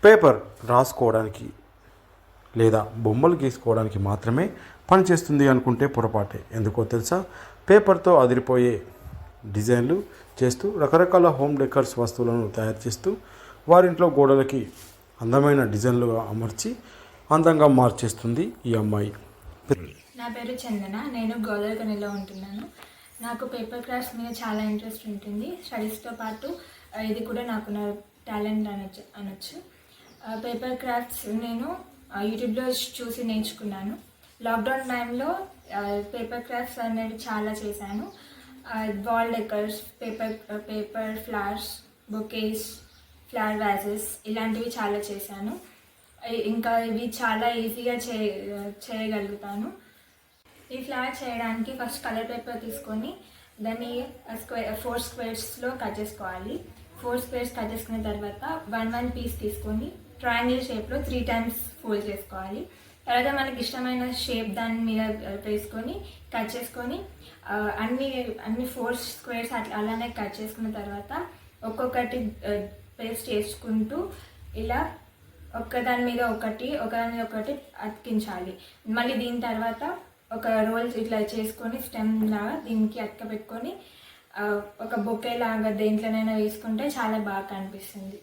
Paper రాసుకోవడానికి లేదా బొమ్మలు గీసుకోవడానికి మాత్రమే పనిచేస్తుంది అనుకుంటే పొరపాటే. ఎందుకో తెలుసా? పేపర్తో అదిరిపోయే డిజైన్లు చేస్తూ రకరకాల హోమ్ డెకర్స్ వస్తువులను తయారు చేస్తూ వారింట్లో గోడలకి అందమైన డిజైన్లుగా అమర్చి అందంగా మార్చేస్తుంది ఈ అమ్మాయి. నా పేరు చందన. నేను గోదావరిలో ఉంటున్నాను. నాకు పేపర్ క్రాఫ్ట్స్ మీద చాలా ఇంట్రెస్ట్ ఉంటుంది. స్టడీస్తో పాటు ఇది కూడా నాకు నా టాలెంట్ అనొచ్చు. పేపర్ క్రాఫ్ట్స్ నేను యూట్యూబ్లో చూసి నేర్చుకున్నాను. లాక్డౌన్ టైంలో పేపర్ క్రాఫ్ట్స్ అనేవి చాలా చేశాను. Wall decors, paper flowers, bouquets, flower vases ఇలాంటివి చాలా చేశాను. ఇంకా ఇవి చాలా ఈజీగా చేయగలుగుతాను. ఈ ఫ్లవర్ చేయడానికి ఫస్ట్ కలర్ పేపర్ తీసుకొని దాన్ని 4 స్క్వేర్స్లో కట్ చేసుకోవాలి. 4 స్క్వేర్స్ కట్ చేసుకున్న తర్వాత 1 పీస్ తీసుకొని ట్రయాంగిల్ షేప్లో 3 times ఫోల్డ్ చేసుకోవాలి. తర్వాత మనకి ఇష్టమైన షేప్ దాని మీద వేసుకొని కట్ చేసుకొని అన్ని 4 స్క్వేర్స్ అలానే కట్ చేసుకున్న తర్వాత ఒక్కొక్కటి పేస్ట్ చేసుకుంటూ ఇలా ఒకదాని మీద ఒకటి అతికించాలి. మళ్ళీ దీని తర్వాత ఒక రోల్ ఇట్లా చేసుకొని స్టెమ్ లాగా దీనికి అతక పెట్టుకొని ఒక బొకే లాగా దేంట్లోనైనా వేసుకుంటే చాలా బాగా కనిపిస్తుంది.